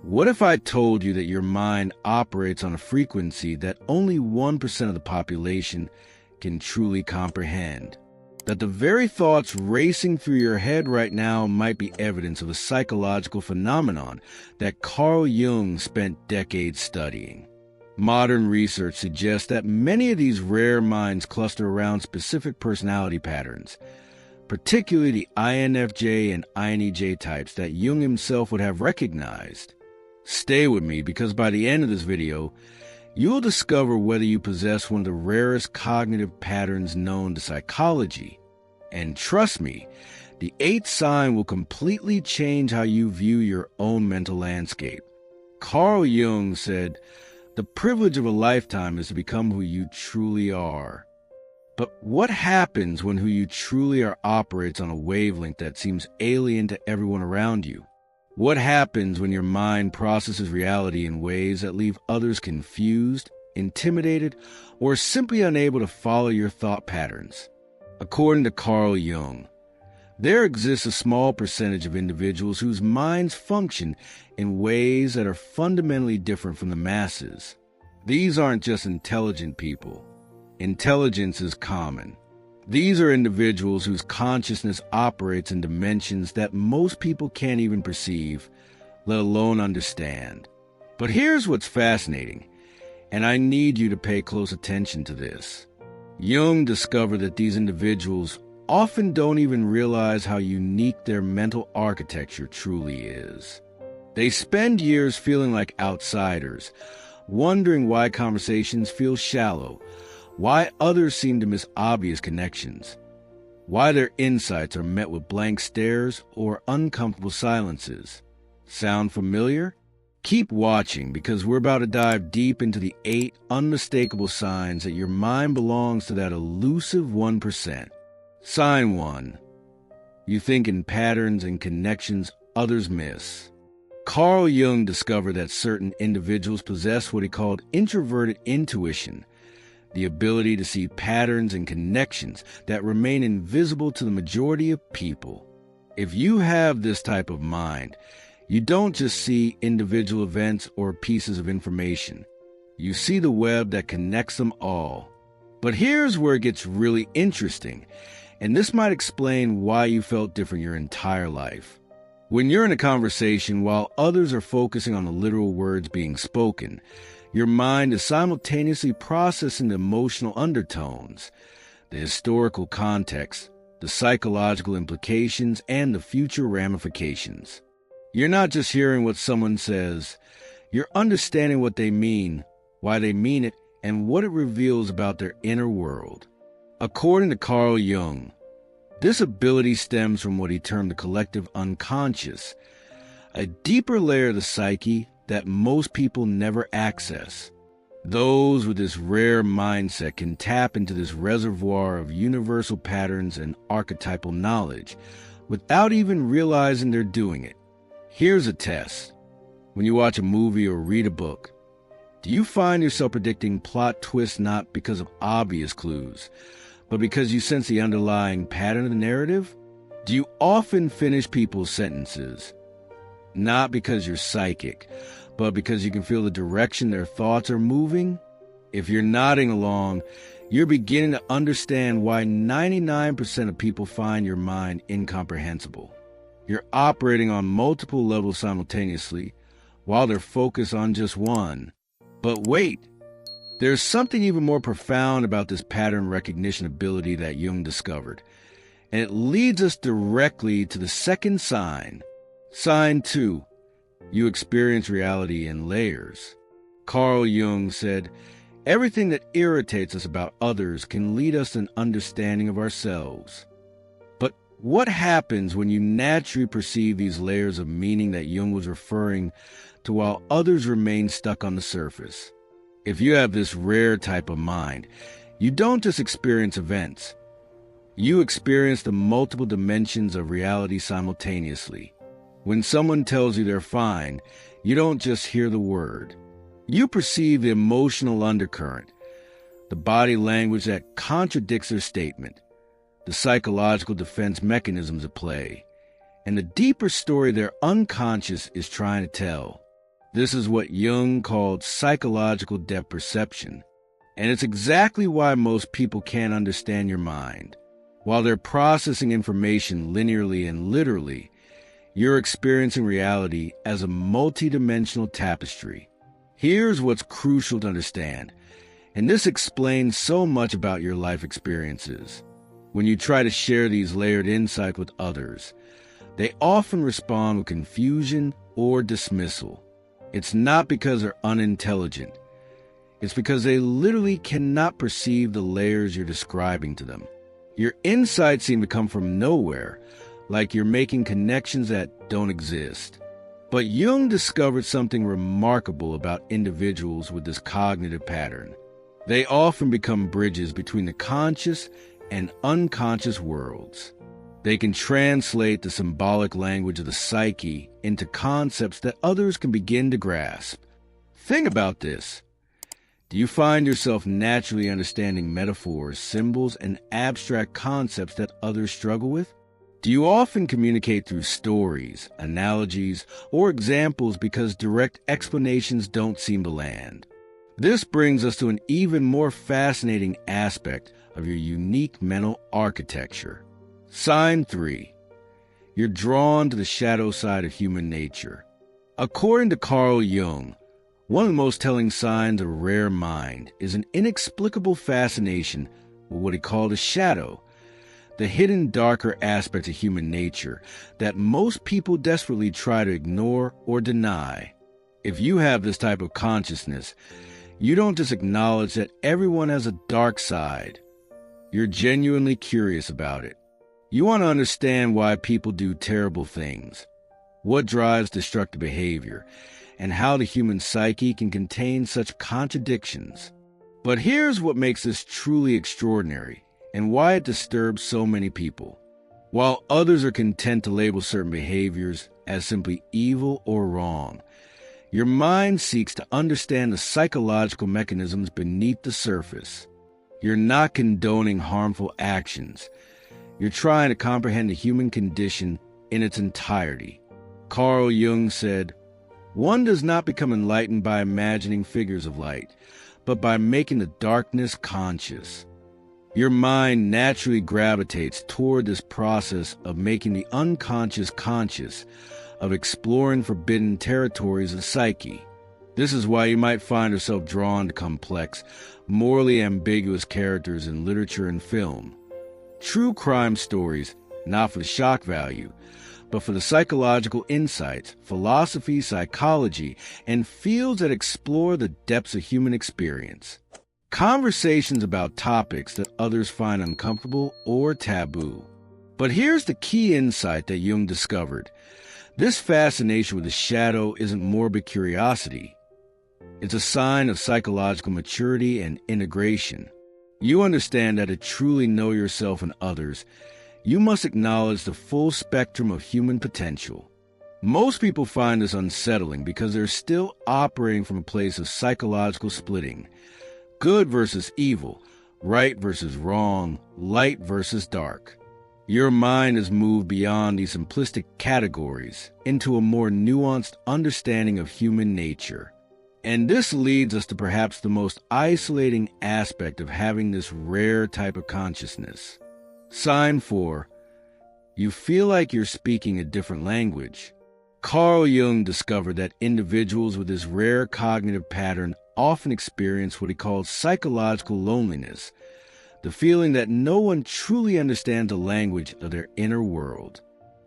What if I told you that your mind operates on a frequency that only 1% of the population can truly comprehend? That the very thoughts racing through your head right now might be evidence of a psychological phenomenon that Carl Jung spent decades studying. Modern research suggests that many of these rare minds cluster around specific personality patterns, particularly the INFJ and INEJ types that Jung himself would have recognized. Stay with me, because by the end of this video, you'll discover whether you possess one of the rarest cognitive patterns known to psychology. And trust me, the eighth sign will completely change how you view your own mental landscape. Carl Jung said, "The privilege of a lifetime is to become who you truly are." But what happens when who you truly are operates on a wavelength that seems alien to everyone around you? What happens when your mind processes reality in ways that leave others confused, intimidated, or simply unable to follow your thought patterns? According to Carl Jung, there exists a small percentage of individuals whose minds function in ways that are fundamentally different from the masses. These aren't just intelligent people. Intelligence is common. These are individuals whose consciousness operates in dimensions that most people can't even perceive, let alone understand. But here's what's fascinating, and I need you to pay close attention to this. Jung discovered that these individuals often don't even realize how unique their mental architecture truly is. They spend years feeling like outsiders, wondering why conversations feel shallow, why others seem to miss obvious connections, why their insights are met with blank stares or uncomfortable silences. Sound familiar? Keep watching, because we're about to dive deep into the 8 unmistakable signs that your mind belongs to that elusive 1%. Sign 1. You think in patterns and connections others miss. Carl Jung discovered that certain individuals possess what he called introverted intuition, the ability to see patterns and connections that remain invisible to the majority of people. If you have this type of mind, you don't just see individual events or pieces of information. You see the web that connects them all. But here's where it gets really interesting, and this might explain why you felt different your entire life. When you're in a conversation while others are focusing on the literal words being spoken, your mind is simultaneously processing the emotional undertones, the historical context, the psychological implications, and the future ramifications. You're not just hearing what someone says, you're understanding what they mean, why they mean it, and what it reveals about their inner world. According to Carl Jung, this ability stems from what he termed the collective unconscious, a deeper layer of the psyche that most people never access. Those with this rare mindset can tap into this reservoir of universal patterns and archetypal knowledge without even realizing they're doing it. Here's a test. When you watch a movie or read a book, do you find yourself predicting plot twists not because of obvious clues, but because you sense the underlying pattern of the narrative? Do you often finish people's sentences, not because you're psychic, but because you can feel the direction their thoughts are moving? If you're nodding along, you're beginning to understand why 99% of people find your mind incomprehensible. You're operating on multiple levels simultaneously, while they're focused on just one. But wait, there's something even more profound about this pattern recognition ability that Jung discovered, and it leads us directly to the second sign. Sign 2. You experience reality in layers. Carl Jung said, everything that irritates us about others can lead us to an understanding of ourselves. But what happens when you naturally perceive these layers of meaning that Jung was referring to while others remain stuck on the surface? If you have this rare type of mind, you don't just experience events. You experience the multiple dimensions of reality simultaneously. When someone tells you they're fine, you don't just hear the word. You perceive the emotional undercurrent, the body language that contradicts their statement, the psychological defense mechanisms at play, and the deeper story their unconscious is trying to tell. This is what Jung called psychological depth perception, and it's exactly why most people can't understand your mind. While they're processing information linearly and literally, you're experiencing reality as a multidimensional tapestry. Here's what's crucial to understand, and this explains so much about your life experiences. When you try to share these layered insights with others, they often respond with confusion or dismissal. It's not because they're unintelligent. It's because they literally cannot perceive the layers you're describing to them. Your insights seem to come from nowhere, like you're making connections that don't exist. But Jung discovered something remarkable about individuals with this cognitive pattern. They often become bridges between the conscious and unconscious worlds. They can translate the symbolic language of the psyche into concepts that others can begin to grasp. Think about this. Do you find yourself naturally understanding metaphors, symbols, and abstract concepts that others struggle with? Do you often communicate through stories, analogies, or examples because direct explanations don't seem to land? This brings us to an even more fascinating aspect of your unique mental architecture. Sign 3. You're drawn to the shadow side of human nature. According to Carl Jung, one of the most telling signs of a rare mind is an inexplicable fascination with what he called a shadow, the hidden darker aspect of human nature that most people desperately try to ignore or deny. If you have this type of consciousness, you don't just acknowledge that everyone has a dark side. You're genuinely curious about it. You want to understand why people do terrible things, what drives destructive behavior, and how the human psyche can contain such contradictions. But here's what makes this truly extraordinary and why it disturbs so many people. While others are content to label certain behaviors as simply evil or wrong, your mind seeks to understand the psychological mechanisms beneath the surface. You're not condoning harmful actions. You're trying to comprehend the human condition in its entirety. Carl Jung said, "One does not become enlightened by imagining figures of light, but by making the darkness conscious." Your mind naturally gravitates toward this process of making the unconscious conscious, of exploring forbidden territories of the psyche. This is why you might find yourself drawn to complex, morally ambiguous characters in literature and film. True crime stories, not for the shock value, but for the psychological insights, philosophy, psychology, and fields that explore the depths of human experience. Conversations about topics that others find uncomfortable or taboo. But here's the key insight that Jung discovered. This fascination with the shadow isn't morbid curiosity. It's a sign of psychological maturity and integration. You understand that to truly know yourself and others, you must acknowledge the full spectrum of human potential. Most people find this unsettling because they're still operating from a place of psychological splitting. Good versus evil, right versus wrong, light versus dark. Your mind has moved beyond these simplistic categories into a more nuanced understanding of human nature. And this leads us to perhaps the most isolating aspect of having this rare type of consciousness. Sign 4. You feel like you're speaking a different language. Carl Jung discovered that individuals with this rare cognitive pattern often experience what he called psychological loneliness, the feeling that no one truly understands the language of their inner world.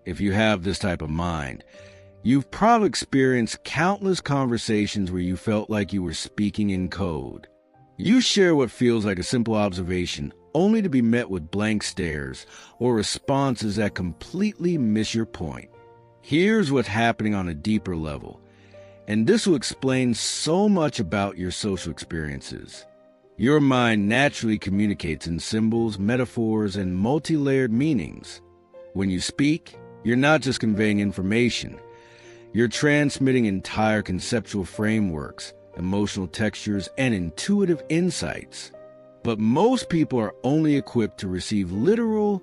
If you have this type of mind, you've probably experienced countless conversations where you felt like you were speaking in code. You share what feels like a simple observation, only to be met with blank stares or responses that completely miss your point. Here's what's happening on a deeper level, and this will explain so much about your social experiences. Your mind naturally communicates in symbols, metaphors, and multi-layered meanings. When you speak, you're not just conveying information. You're transmitting entire conceptual frameworks, emotional textures, and intuitive insights. But most people are only equipped to receive literal,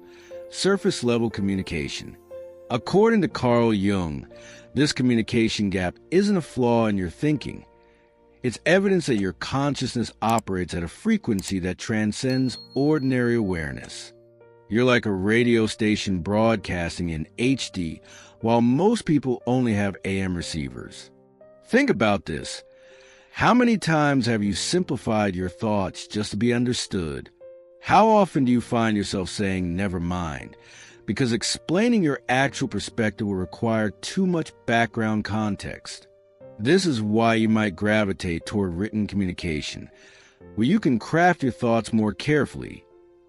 surface-level communication. According to Carl Jung, this communication gap isn't a flaw in your thinking. It's evidence that your consciousness operates at a frequency that transcends ordinary awareness. You're like a radio station broadcasting in HD, while most people only have AM receivers. Think about this. How many times have you simplified your thoughts just to be understood? How often do you find yourself saying, never mind? Because explaining your actual perspective will require too much background context. This is why you might gravitate toward written communication, where you can craft your thoughts more carefully,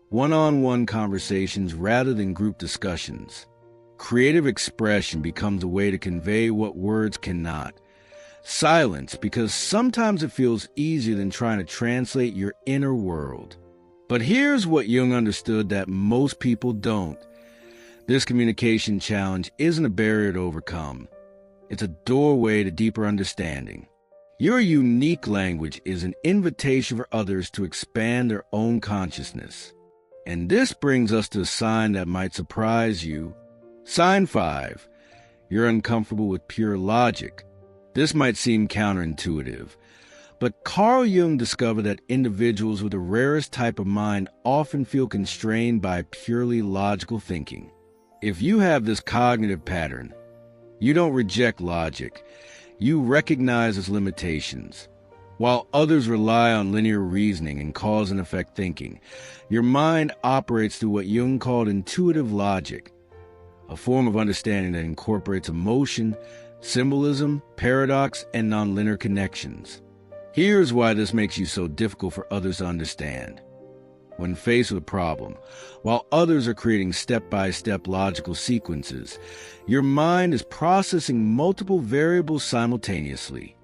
one-on-one conversations rather than group discussions. Creative expression becomes a way to convey what words cannot. Silence, because sometimes it feels easier than trying to translate your inner world. But here's what Jung understood that most people don't. This communication challenge isn't a barrier to overcome. It's a doorway to deeper understanding. Your unique language is an invitation for others to expand their own consciousness. And this brings us to a sign that might surprise you. Sign 5. You're uncomfortable with pure logic. This might seem counterintuitive, but Carl Jung discovered that individuals with the rarest type of mind often feel constrained by purely logical thinking. If you have this cognitive pattern, you don't reject logic. You recognize its limitations. While others rely on linear reasoning and cause and effect thinking, your mind operates through what Jung called intuitive logic, a form of understanding that incorporates emotion, symbolism, paradox, and nonlinear connections. Here's why this makes you so difficult for others to understand. When faced with a problem, while others are creating step-by-step logical sequences, your mind is processing multiple variables simultaneously.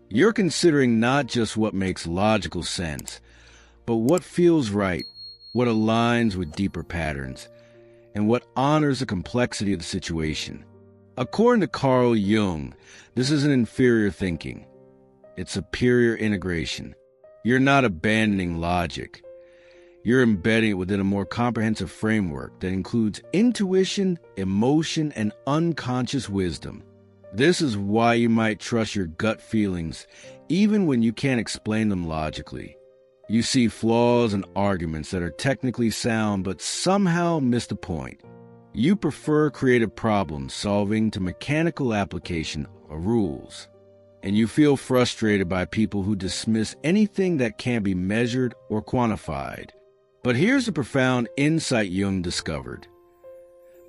You're considering not just what makes logical sense, but what feels right, what aligns with deeper patterns, and what honors the complexity of the situation. According to Carl Jung, this isn't inferior thinking. It's superior integration. You're not abandoning logic. You're embedding it within a more comprehensive framework that includes intuition, emotion, and unconscious wisdom. This is why you might trust your gut feelings, even when you can't explain them logically. You see flaws in arguments that are technically sound but somehow miss the point. You prefer creative problem solving to mechanical application of rules. And you feel frustrated by people who dismiss anything that can't be measured or quantified. But here's the profound insight Jung discovered.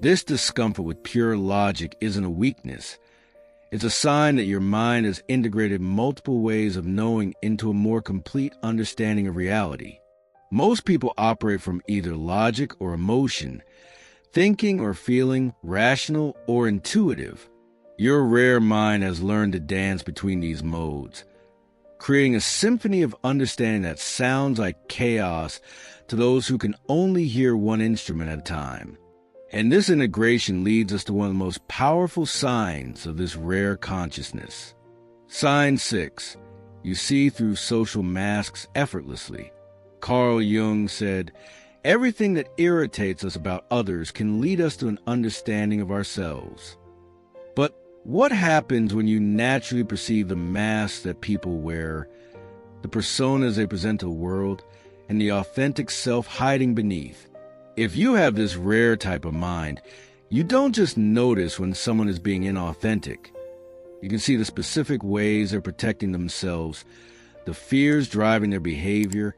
This discomfort with pure logic isn't a weakness. It's a sign that your mind has integrated multiple ways of knowing into a more complete understanding of reality. Most people operate from either logic or emotion, thinking or feeling, rational or intuitive. Your rare mind has learned to dance between these modes, creating a symphony of understanding that sounds like chaos to those who can only hear one instrument at a time. And this integration leads us to one of the most powerful signs of this rare consciousness. Sign 6. You see through social masks effortlessly. Carl Jung said, everything that irritates us about others can lead us to an understanding of ourselves. But what happens when you naturally perceive the masks that people wear, the personas they present to the world, and the authentic self hiding beneath? If you have this rare type of mind, you don't just notice when someone is being inauthentic. You can see the specific ways they're protecting themselves, the fears driving their behavior,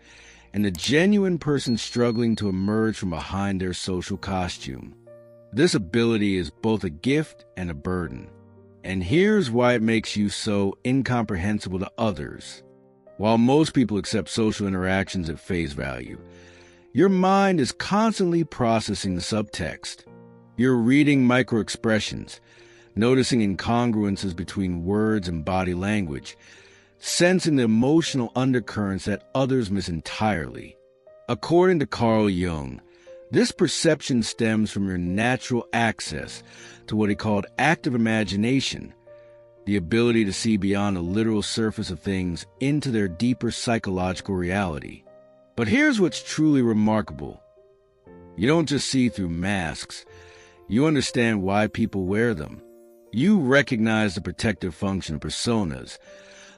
and the genuine person struggling to emerge from behind their social costume. This ability is both a gift and a burden. And here's why it makes you so incomprehensible to others. While most people accept social interactions at face value, your mind is constantly processing the subtext. You're reading microexpressions, noticing incongruences between words and body language, sensing the emotional undercurrents that others miss entirely. According to Carl Jung, this perception stems from your natural access to what he called active imagination, the ability to see beyond the literal surface of things into their deeper psychological reality. But here's what's truly remarkable. You don't just see through masks. You understand why people wear them. You recognize the protective function of personas,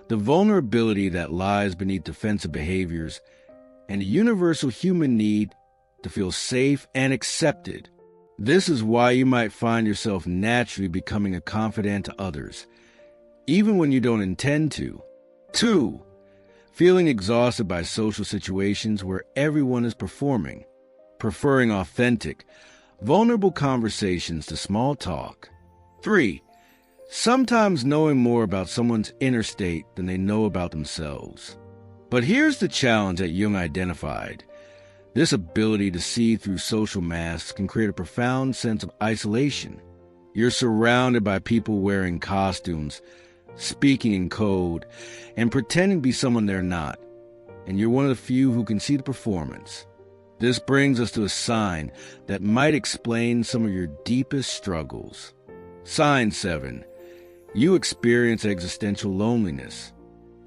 the vulnerability that lies beneath defensive behaviors, and a universal human need to feel safe and accepted. This is why you might find yourself naturally becoming a confidant to others, even when you don't intend to. 2. Feeling exhausted by social situations where everyone is performing, preferring authentic, vulnerable conversations to small talk. 3. Sometimes knowing more about someone's inner state than they know about themselves. But here's the challenge that Jung identified. This ability to see through social masks can create a profound sense of isolation. You're surrounded by people wearing costumes, speaking in code, and pretending to be someone they're not. And you're one of the few who can see the performance. This brings us to a sign that might explain some of your deepest struggles. Sign 7. You experience existential loneliness.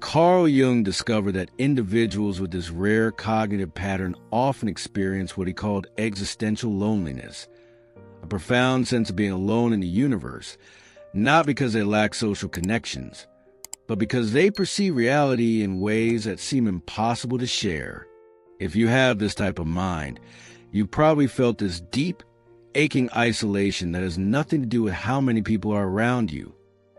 Carl Jung discovered that individuals with this rare cognitive pattern often experience what he called existential loneliness, a profound sense of being alone in the universe, not because they lack social connections, but because they perceive reality in ways that seem impossible to share. If you have this type of mind, you probably felt this deep, aching isolation that has nothing to do with how many people are around you.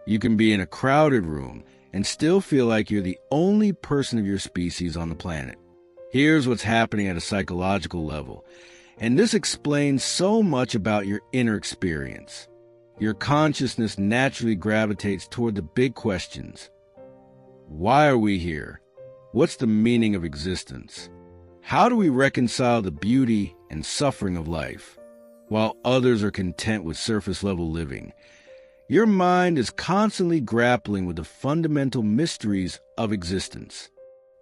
You can be in a crowded room and still feel like you're the only person of your species on the planet. Here's what's happening at a psychological level, and this explains so much about your inner experience. Your consciousness naturally gravitates toward the big questions. Why are we here? What's the meaning of existence? How do we reconcile the beauty and suffering of life, while others are content with surface-level living? Your mind is constantly grappling with the fundamental mysteries of existence.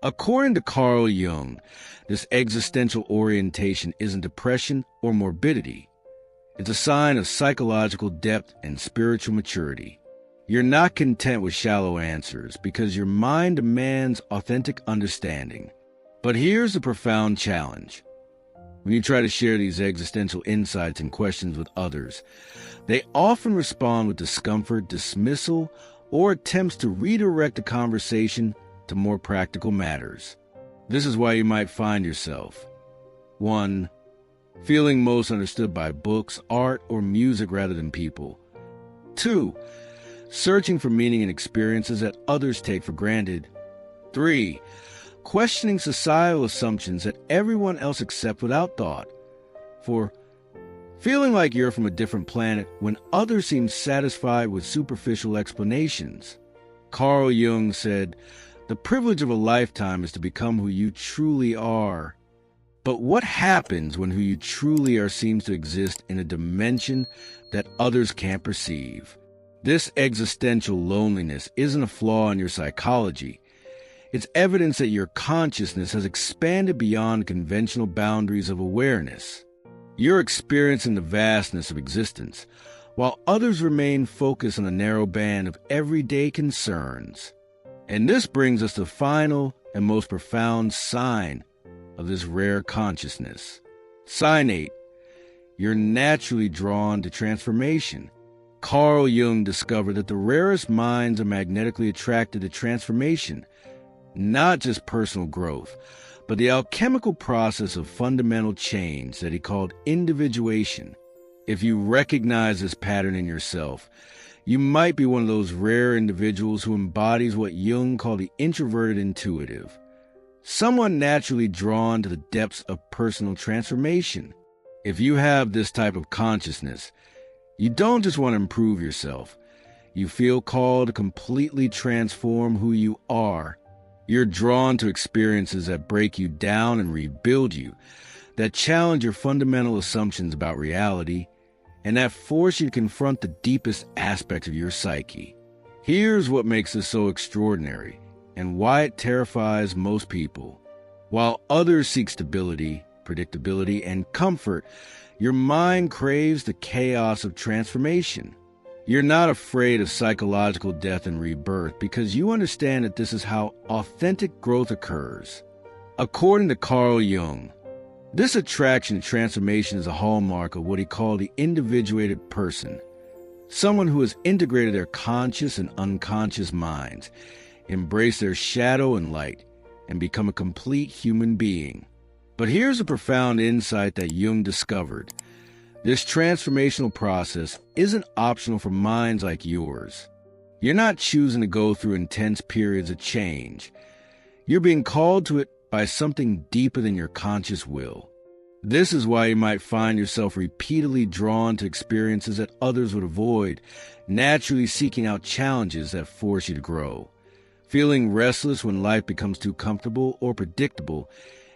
According to Carl Jung, this existential orientation isn't depression or morbidity. It's a sign of psychological depth and spiritual maturity. You're not content with shallow answers because your mind demands authentic understanding. But here's the profound challenge. When you try to share these existential insights and questions with others, they often respond with discomfort, dismissal, or attempts to redirect the conversation to more practical matters. This is why you might find yourself 1. Feeling most understood by books, art, or music rather than people. 2. Searching for meaning in experiences that others take for granted. 3. Questioning societal assumptions that everyone else accepts without thought. 4. Feeling like you're from a different planet when others seem satisfied with superficial explanations. Carl Jung said, "The privilege of a lifetime is to become who you truly are." But what happens when who you truly are seems to exist in a dimension that others can't perceive? This existential loneliness isn't a flaw in your psychology. It's evidence that your consciousness has expanded beyond conventional boundaries of awareness. You're experiencing the vastness of existence, while others remain focused on a narrow band of everyday concerns. And this brings us to the final and most profound sign of this rare consciousness. Sign 8. You're naturally drawn to transformation. Carl Jung discovered that the rarest minds are magnetically attracted to transformation, not just personal growth, but the alchemical process of fundamental change that he called individuation. If you recognize this pattern in yourself, you might be one of those rare individuals who embodies what Jung called the introverted intuitive, someone naturally drawn to the depths of personal transformation. If you have this type of consciousness, you don't just want to improve yourself. You feel called to completely transform who you are. You're drawn to experiences that break you down and rebuild you, that challenge your fundamental assumptions about reality, and that force you to confront the deepest aspects of your psyche. Here's what makes this so extraordinary, and why it terrifies most people. While others seek stability, predictability, and comfort, your mind craves the chaos of transformation. You're not afraid of psychological death and rebirth because you understand that this is how authentic growth occurs. According to Carl Jung, This attraction to transformation is a hallmark of what he called the individuated person, someone who has integrated their conscious and unconscious minds, embraced their shadow and light, and become a complete human being. But here's a profound insight that Jung discovered. This transformational process isn't optional for minds like yours. You're not choosing to go through intense periods of change. You're being called to it by something deeper than your conscious will. This is why you might find yourself repeatedly drawn to experiences that others would avoid, naturally seeking out challenges that force you to grow, feeling restless when life becomes too comfortable or predictable,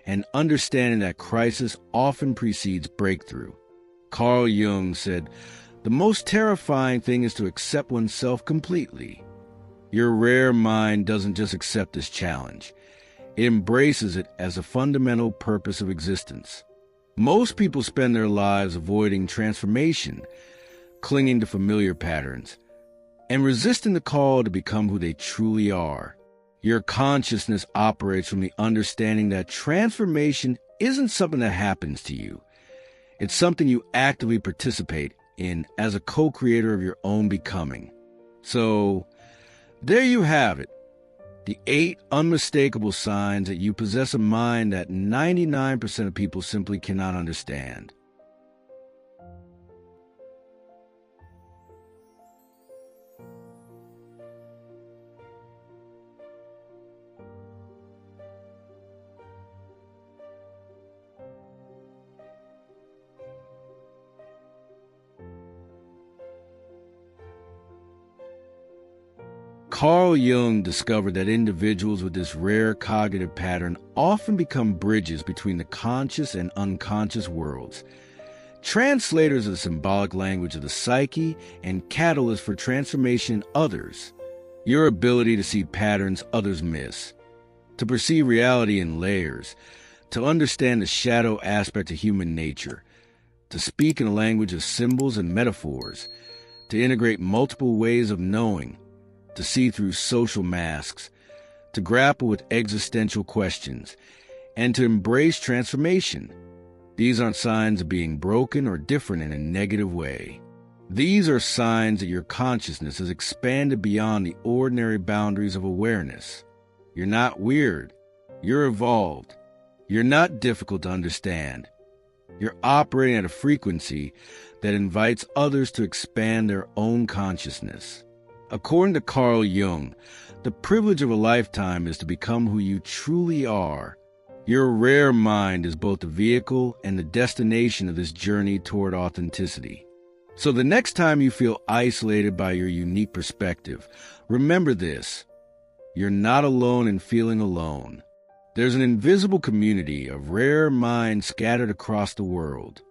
and understanding that crisis often precedes breakthrough. Carl Jung said, "The most terrifying thing is to accept oneself completely." Your rare mind doesn't just accept this challenge. It embraces it as a fundamental purpose of existence. Most people spend their lives avoiding transformation, clinging to familiar patterns, and resisting the call to become who they truly are. Your consciousness operates from the understanding that transformation isn't something that happens to you. It's something you actively participate in as a co-creator of your own becoming. So, there you have it. The 8 unmistakable signs that you possess a mind that 99% of people simply cannot understand. Carl Jung discovered that individuals with this rare cognitive pattern often become bridges between the conscious and unconscious worlds, translators of the symbolic language of the psyche and catalysts for transformation in others. Your ability to see patterns others miss, to perceive reality in layers, to understand the shadow aspect of human nature, to speak in a language of symbols and metaphors, to integrate multiple ways of knowing, to see through social masks, to grapple with existential questions, and to embrace transformation. These aren't signs of being broken or different in a negative way. These are signs that your consciousness has expanded beyond the ordinary boundaries of awareness. You're not weird. You're evolved. You're not difficult to understand. You're operating at a frequency that invites others to expand their own consciousness. According to Carl Jung, the privilege of a lifetime is to become who you truly are. Your rare mind is both the vehicle and the destination of this journey toward authenticity. So the next time you feel isolated by your unique perspective, remember this: you're not alone in feeling alone. There's an invisible community of rare minds scattered across the world,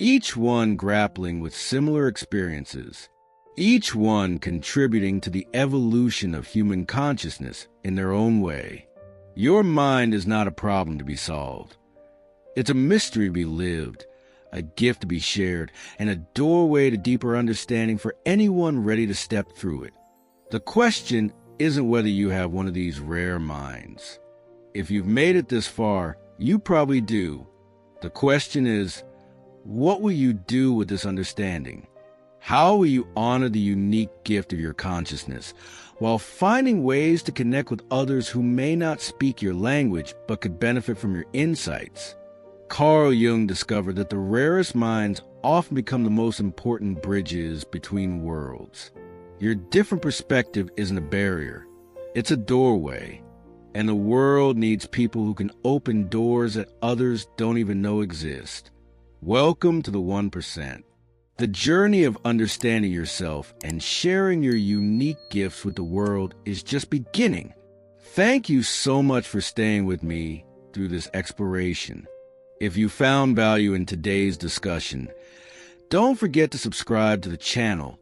each one grappling with similar experiences, each one contributing to the evolution of human consciousness in their own way. Your mind is not a problem to be solved. It's a mystery to be lived, a gift to be shared, and a doorway to deeper understanding for anyone ready to step through it. The question isn't whether you have one of these rare minds. If you've made it this far, you probably do. The question is, what will you do with this understanding? How will you honor the unique gift of your consciousness while finding ways to connect with others who may not speak your language but could benefit from your insights? Carl Jung discovered that the rarest minds often become the most important bridges between worlds. Your different perspective isn't a barrier. It's a doorway. And the world needs people who can open doors that others don't even know exist. Welcome to the 1%. The journey of understanding yourself and sharing your unique gifts with the world is just beginning. Thank you so much for staying with me through this exploration. If you found value in today's discussion, don't forget to subscribe to the channel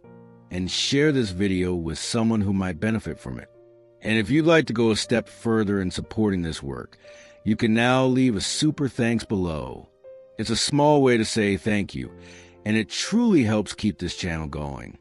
and share this video with someone who might benefit from it. And if you'd like to go a step further in supporting this work, you can now leave a super thanks below. It's a small way to say thank you, and it truly helps keep this channel going.